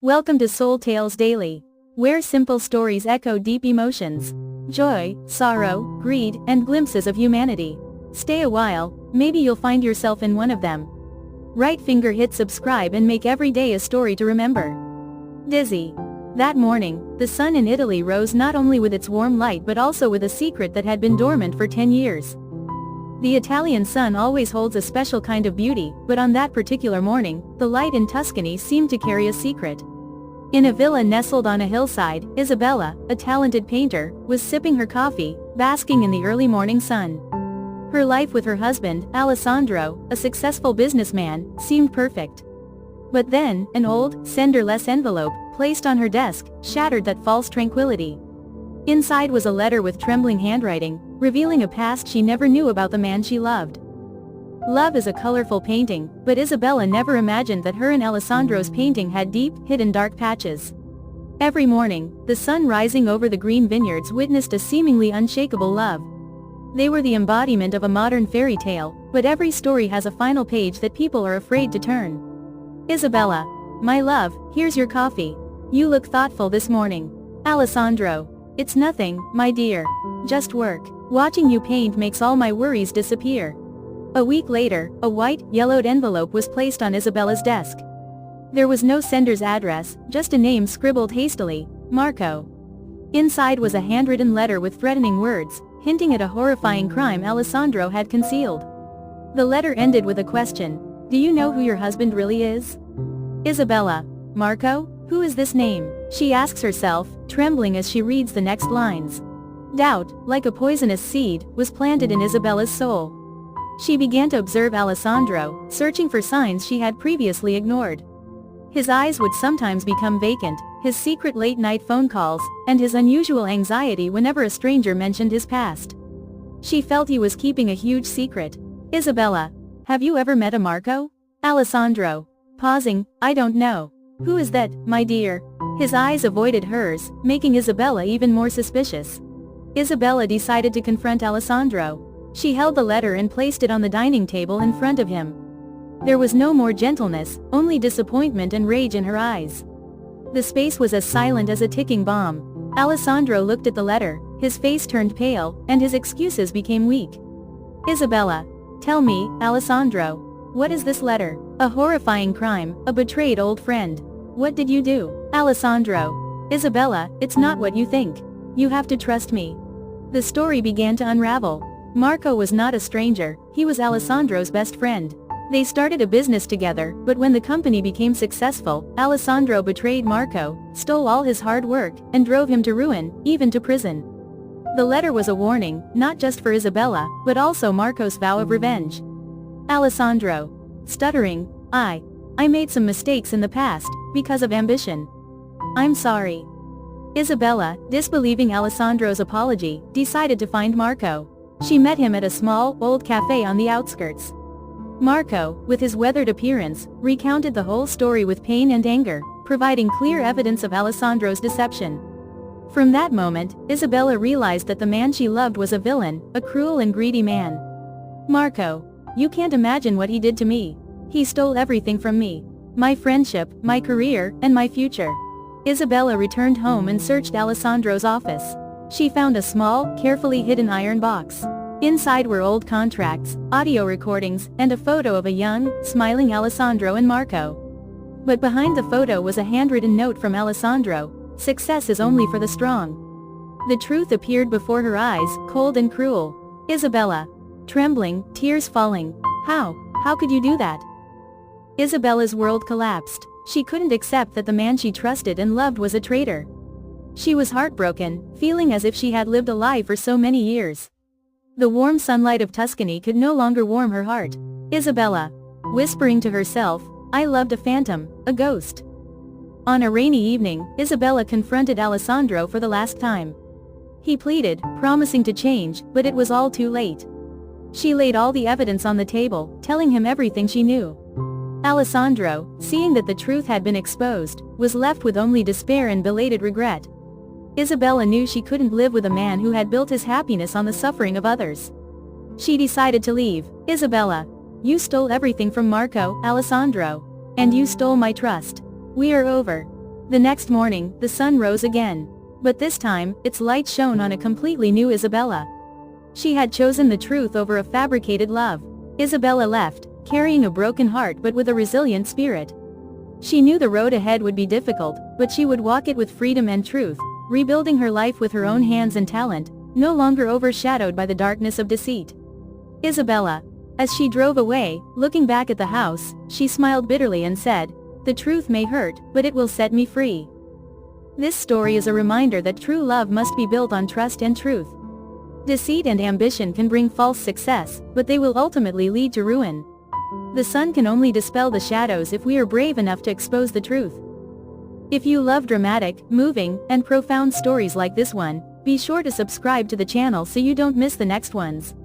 Welcome to Soul Tales Daily, where simple stories echo deep emotions, joy, sorrow, greed, and glimpses of humanity. Stay a while, maybe you'll find yourself in one of them. Right finger hit subscribe and make every day a story to remember. Dizzy. That morning, the sun in Italy rose not only with its warm light but also with a secret that had been dormant for 10 years. The Italian sun always holds a special kind of beauty, but on that particular morning, the light in Tuscany seemed to carry a secret. In a villa nestled on a hillside, Isabella, a talented painter, was sipping her coffee, basking in the early morning sun. Her life with her husband, Alessandro, a successful businessman, seemed perfect. But then, an old, senderless envelope, placed on her desk, shattered that false tranquility. Inside was a letter with trembling handwriting, revealing a past she never knew about the man she loved. Love is a colorful painting, but Isabella never imagined that her and Alessandro's painting had deep, hidden dark patches. Every morning, the sun rising over the green vineyards witnessed a seemingly unshakable love. They were the embodiment of a modern fairy tale, but every story has a final page that people are afraid to turn. Isabella. My love, here's your coffee. You look thoughtful this morning. Alessandro. It's nothing, my dear. Just work. Watching you paint makes all my worries disappear. A week later, a white, yellowed envelope was placed on Isabella's desk. There was no sender's address, just a name scribbled hastily, Marco. Inside was a handwritten letter with threatening words, hinting at a horrifying crime Alessandro had concealed. The letter ended with a question. Do you know who your husband really is? Isabella. Marco? Who is this name? She asks herself, trembling as she reads the next lines. Doubt, like a poisonous seed, was planted in Isabella's soul. She began to observe Alessandro, searching for signs she had previously ignored. His eyes would sometimes become vacant, his secret late-night phone calls, and his unusual anxiety whenever a stranger mentioned his past. She felt he was keeping a huge secret. Isabella. Have you ever met a Marco? Alessandro. Pausing, I don't know. Who is that, my dear? His eyes avoided hers, making Isabella even more suspicious. Isabella decided to confront Alessandro. She held the letter and placed it on the dining table in front of him. There was no more gentleness, only disappointment and rage in her eyes. The space was as silent as a ticking bomb. Alessandro looked at the letter, his face turned pale, and his excuses became weak. Isabella. Tell me, Alessandro. What is this letter? A horrifying crime, a betrayed old friend. What did you do? Alessandro. Isabella, it's not what you think. You have to trust me. The story began to unravel. Marco was not a stranger, he was Alessandro's best friend. They started a business together, but when the company became successful, Alessandro betrayed Marco, stole all his hard work, and drove him to ruin, even to prison. The letter was a warning, not just for Isabella, but also Marco's vow of revenge. Alessandro. Stuttering. I made some mistakes in the past, because of ambition. I'm sorry. Isabella, disbelieving Alessandro's apology, decided to find Marco. She met him at a small, old cafe on the outskirts. Marco, with his weathered appearance, recounted the whole story with pain and anger, providing clear evidence of Alessandro's deception. From that moment, Isabella realized that the man she loved was a villain, a cruel and greedy man. Marco. You can't imagine what he did to me. He stole everything from me. My friendship, my career, and my future. Isabella returned home and searched Alessandro's office. She found a small, carefully hidden iron box. Inside were old contracts, audio recordings, and a photo of a young, smiling Alessandro and Marco. But behind the photo was a handwritten note from Alessandro. Success is only for the strong. The truth appeared before her eyes, cold and cruel. Isabella. Trembling, tears falling. How could you do that? Isabella's world collapsed. She couldn't accept that the man she trusted and loved was a traitor. She was heartbroken, feeling as if she had lived a lie for so many years. The warm sunlight of Tuscany could no longer warm her heart. Isabella. Whispering to herself, I loved a phantom, a ghost. On a rainy evening, Isabella confronted Alessandro for the last time. He pleaded, promising to change, but it was all too late. She laid all the evidence on the table, telling him everything she knew. Alessandro, seeing that the truth had been exposed, was left with only despair and belated regret. Isabella knew she couldn't live with a man who had built his happiness on the suffering of others. She decided to leave. Isabella. You stole everything from Marco, Alessandro. And you stole my trust. We are over. The next morning, the sun rose again. But this time, its light shone on a completely new Isabella. She had chosen the truth over a fabricated love. Isabella left, carrying a broken heart but with a resilient spirit. She knew the road ahead would be difficult, but she would walk it with freedom and truth, rebuilding her life with her own hands and talent, no longer overshadowed by the darkness of deceit. Isabella. As she drove away, looking back at the house, she smiled bitterly and said, "The truth may hurt, but it will set me free." This story is a reminder that true love must be built on trust and truth. Deceit and ambition can bring false success, but they will ultimately lead to ruin. The sun can only dispel the shadows if we are brave enough to expose the truth. If you love dramatic, moving, and profound stories like this one, be sure to subscribe to the channel so you don't miss the next ones.